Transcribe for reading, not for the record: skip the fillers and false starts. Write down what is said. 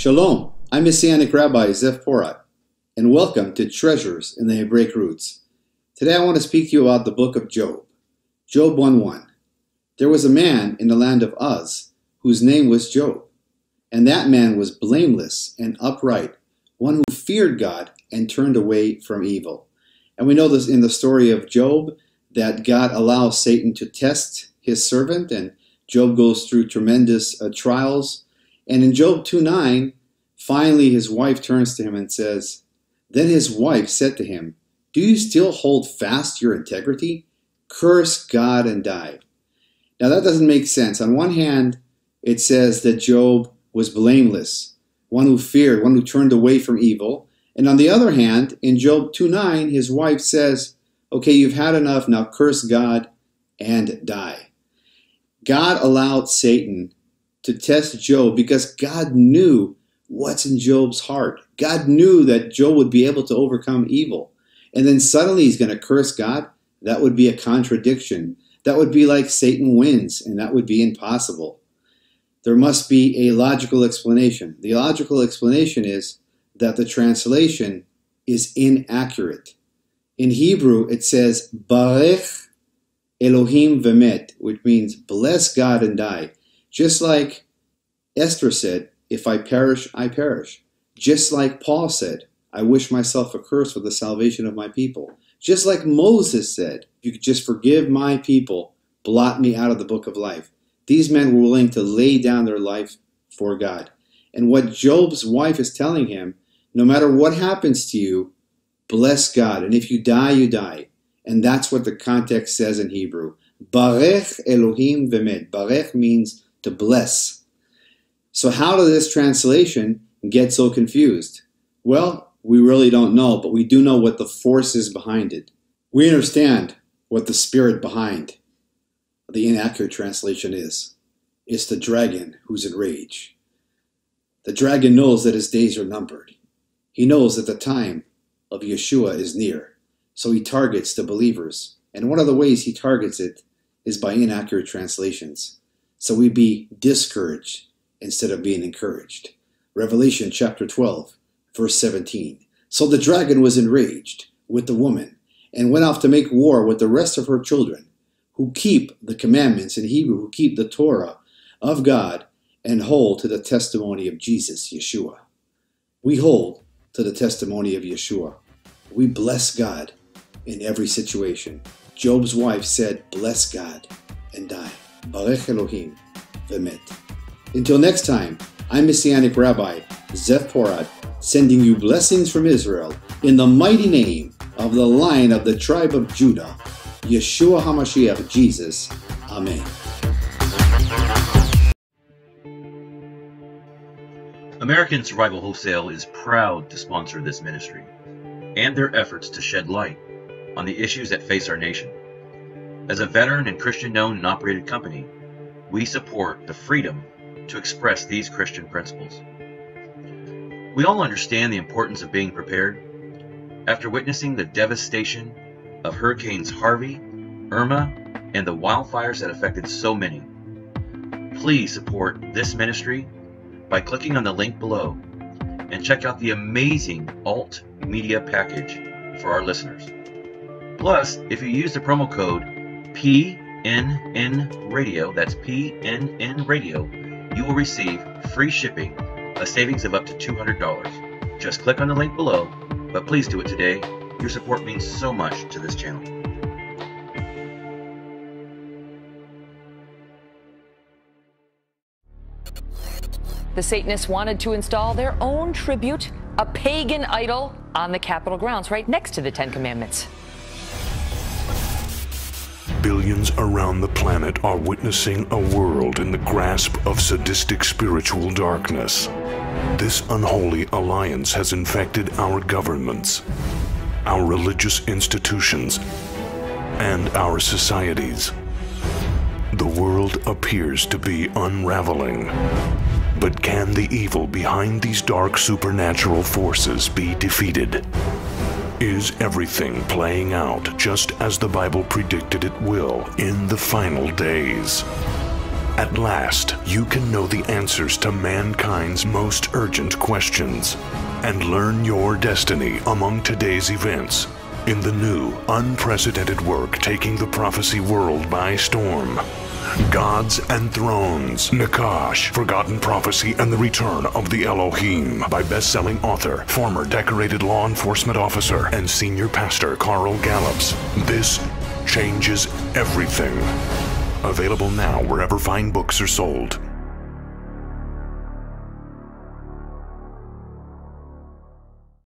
Shalom, I'm Messianic Rabbi Porat, and welcome to Treasures in the Hebraic Roots. Today I want to speak to you about the book of Job. Job 1:1. There was a man in the land of Uz whose name was Job, and that man was blameless and upright, one who feared God and turned away from evil. And we know this in the story of Job, that God allows Satan to test his servant, and Job goes through tremendous trials. And in Job 2:9, finally his wife turns to him and says, "Then his wife said to him, 'Do you still hold fast your integrity? Curse God and die.'" Now that doesn't make sense. On one hand, it says that Job was blameless, one who feared, one who turned away from evil. And on the other hand, in Job 2:9, his wife says, "Okay, you've had enough, now curse God and die." God allowed Satan to test Job because God knew what's in Job's heart. God knew that Job would be able to overcome evil. And then suddenly he's going to curse God? That would be a contradiction. That would be like Satan wins, and that would be impossible. There must be a logical explanation. The logical explanation is that the translation is inaccurate. In Hebrew, it says, Barech Elohim v'met, which means bless God and die. Just like Esther said, "If I perish, I perish." Just like Paul said, "I wish myself a curse for the salvation of my people." Just like Moses said, "If you could just forgive my people, blot me out of the book of life." These men were willing to lay down their life for God. And what Job's wife is telling him, no matter what happens to you, bless God. And if you die, you die. And that's what the context says in Hebrew. Barech Elohim v'met. Barech means to bless. So how did this translation get so confused? Well, we really don't know, but we do know what the force is behind it. We understand what the spirit behind the inaccurate translation is. It's the dragon who's in rage. The dragon knows that his days are numbered. He knows that the time of Yeshua is near. So he targets the believers. And one of the ways he targets it is by inaccurate translations. So we be discouraged instead of being encouraged. Revelation chapter 12, verse 17. So the dragon was enraged with the woman and went off to make war with the rest of her children, who keep the commandments, in Hebrew, who keep the Torah of God and hold to the testimony of Jesus, Yeshua. We hold to the testimony of Yeshua. We bless God in every situation. Job's wife said, "Bless God and die." Barech Elohim v'met. Until next time, I'm Messianic Rabbi Porat, sending you blessings from Israel in the mighty name of the Lion of the tribe of Judah, Yeshua HaMashiach, Jesus. Amen. American Survival Wholesale is proud to sponsor this ministry and their efforts to shed light on the issues that face our nation. As a veteran and Christian-owned and operated company, we support the freedom to express these Christian principles. We all understand the importance of being prepared. After witnessing the devastation of Hurricanes Harvey, Irma, and the wildfires that affected so many, please support this ministry by clicking on the link below and check out the amazing alt media package for our listeners. Plus, if you use the promo code PNN Radio, that's PNN Radio, you will receive free shipping, a savings of up to $200. Just click on the link below, but please do it today. Your support means so much to this channel. The Satanists wanted to install their own tribute, a pagan idol, on the Capitol grounds right next to the Ten Commandments. Billions around the planet are witnessing a world in the grasp of sadistic spiritual darkness. This unholy alliance has infected our governments, our religious institutions, and our societies. The world appears to be unraveling. But can the evil behind these dark supernatural forces be defeated? Is everything playing out just as the Bible predicted it will in the final days? At last, you can know the answers to mankind's most urgent questions and learn your destiny among today's events in the new, unprecedented work taking the prophecy world by storm. Gods and Thrones, Nakash, Forgotten Prophecy and the Return of the Elohim by best-selling author, former decorated law enforcement officer, and senior pastor Carl Gallups. This changes everything. Available now wherever fine books are sold.